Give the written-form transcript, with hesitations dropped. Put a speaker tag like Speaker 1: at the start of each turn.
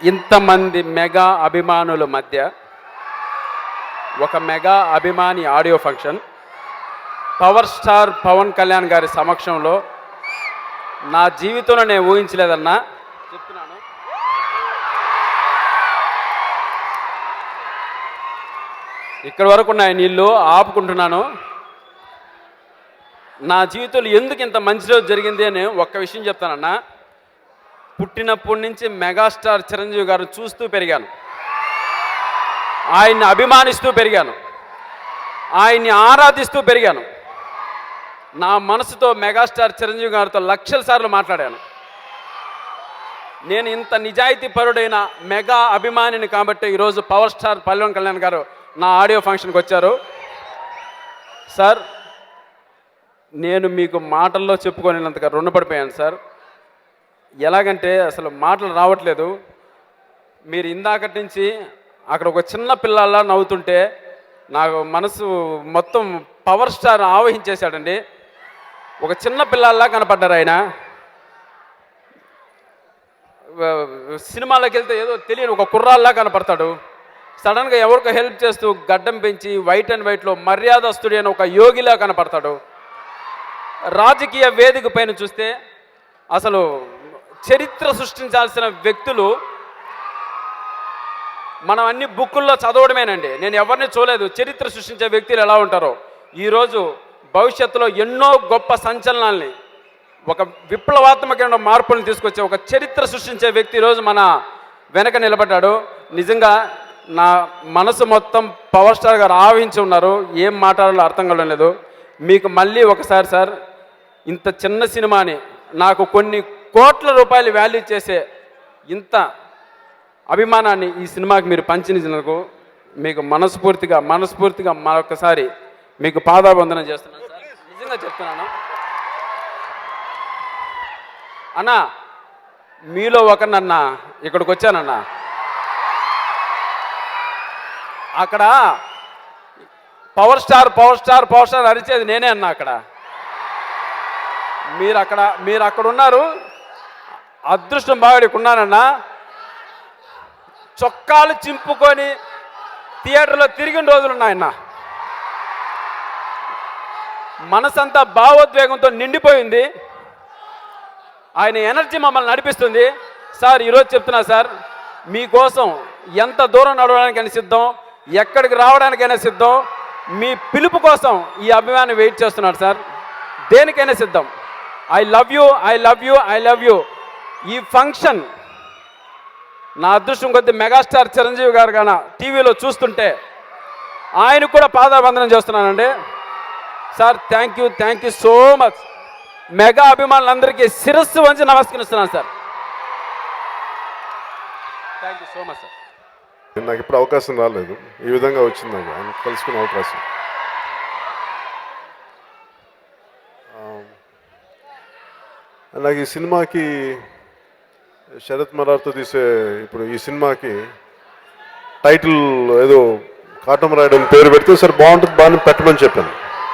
Speaker 1: ఇంతమంది మెగా అభిమానుల మధ్య ఒక మెగా అభిమాని audio function power star Pawan Kalyan గారి సమక్షంలో నా జీవితంలో నేను ఊహించలేదన్నా చెప్తున్నాను. ఇక్కడి వరకు నా నీళ్ళు ఆపుకుంటున్నాను. నా జీవితంలో ఎందుకు ఇంత మంచి రోజు జరిగింది అని ఒక్క విషయం చెప్తానన్నా. పుట్టినప్పటి నుంచి మెగాస్టార్ చిరంజీవి గారు చూస్తూ పెరిగాను, ఆయన్ని అభిమానిస్తూ పెరిగాను, ఆయన్ని ఆరాధిస్తూ పెరిగాను. నా మనసుతో మెగాస్టార్ చిరంజీవి గారితో లక్షల సార్లు మాట్లాడాను. నేను ఇంత నిజాయితీ పరుడైన మెగా అభిమానిని కాబట్టి ఈరోజు పవర్ స్టార్ పవన్ కళ్యాణ్ గారు నా ఆడియో ఫంక్షన్కి వచ్చారు. సార్, నేను మీకు మాటల్లో చెప్పుకోలేనంతగా రుణపడిపోయాను సార్. ఎలాగంటే అసలు మాటలు రావట్లేదు. మీరు ఇందాకటి నుంచి అక్కడ ఒక చిన్న పిల్లల్లా నవ్వుతుంటే నాకు మనసు మొత్తం పవర్ స్టార్ ఆవహించేశాడండి. ఒక చిన్న పిల్లల్లా కనపడ్డారు ఆయన. సినిమాలోకి వెళ్తే ఏదో తెలియని ఒక కుర్రాల్లా కనపడతాడు. సడన్గా ఎవరికో హెల్ప్ చేస్తూ గడ్డం పెంచి వైట్ అండ్ వైట్లో మర్యాదస్తుడి అని ఒక యోగిలా కనపడతాడు. రాజకీయ వేదిక పైన చూస్తే అసలు చరిత్ర సృష్టించాల్సిన వ్యక్తులు మనం అన్ని బుక్కుల్లో చదవడమేనండి. నేను ఎవరిని చూడలేదు చరిత్ర సృష్టించే వ్యక్తులు ఎలా ఉంటారో. ఈరోజు భవిష్యత్తులో ఎన్నో గొప్ప సంచలనాల్ని, ఒక విప్లవాత్మకమైన మార్పులను తీసుకొచ్చే ఒక చరిత్ర సృష్టించే వ్యక్తి ఈరోజు మన వెనక నిలబడ్డాడు. నిజంగా నా మనసు మొత్తం పవర్ స్టార్ గారు ఆవహించి ఉన్నారు. ఏం మాట్లాడాలో అర్థం కావడం లేదు. మీకు మళ్ళీ ఒకసారి సార్, ఇంత చిన్న సినిమాని నాకు కొన్ని కోట్ల రూపాయలు వాల్యూ చేసే ఇంత అభిమానాన్ని ఈ సినిమాకి మీరు పంచినందుకు మీకు మనస్ఫూర్తిగా మరొకసారి మీకు పాదాబంధనం చేస్తున్నాను సార్. నిజంగా చెప్తున్నాను అన్నా. మీలో ఒకనన్నా ఇక్కడికి వచ్చానన్నా. అక్కడ పవర్ స్టార్ అరిచేది నేనే అన్నా. అక్కడ మీరు అక్కడ ఉన్నారు. అదృష్టం బాగా ఉన్నానన్నా. చొక్కాలు చింపుకొని థియేటర్లో తిరిగిన రోజులు ఉన్నాయన్న. మనసంతా భావోద్వేగంతో నిండిపోయింది. ఆయన ఎనర్జీ మమ్మల్ని నడిపిస్తుంది. సార్, ఈరోజు చెప్తున్నా సార్, మీకోసం ఎంత దూరం నడవడానికైనా సిద్ధం, ఎక్కడికి రావడానికైనా సిద్ధం. మీ పిలుపు కోసం ఈ అభిమాని వెయిట్ చేస్తున్నాడు సార్. దేనికైనా సిద్ధం. I love you. ఈ ఫంక్షన్ నా అదృష్టం కొద్ది మెగాస్టార్ చిరంజీవి గారు గాన టీవీలో చూస్తుంటే ఆయన కూడా పాదాబంధనం చేస్తున్నానండి. Sir, thank you so much. Mega అభిమానులందరికీ శిరస్సు వంచి నమస్కరిస్తున్నాను sir. Thank you so much sir.
Speaker 2: నాకు ఇప్పుడు అవకాశం రాలేదు, ఈ విధంగా వచ్చింది నాకు ఆయన కలుసుకునే అవకాశం. నాకు ఈ సినిమాకి శరత్ మరార్తో తీసే ఇప్పుడు ఈ సినిమాకి టైటిల్ ఏదో కాటం రాయడం పేరు పెడితే సరే బాగుంటుంది, బాగా పెట్టమని చెప్పాను.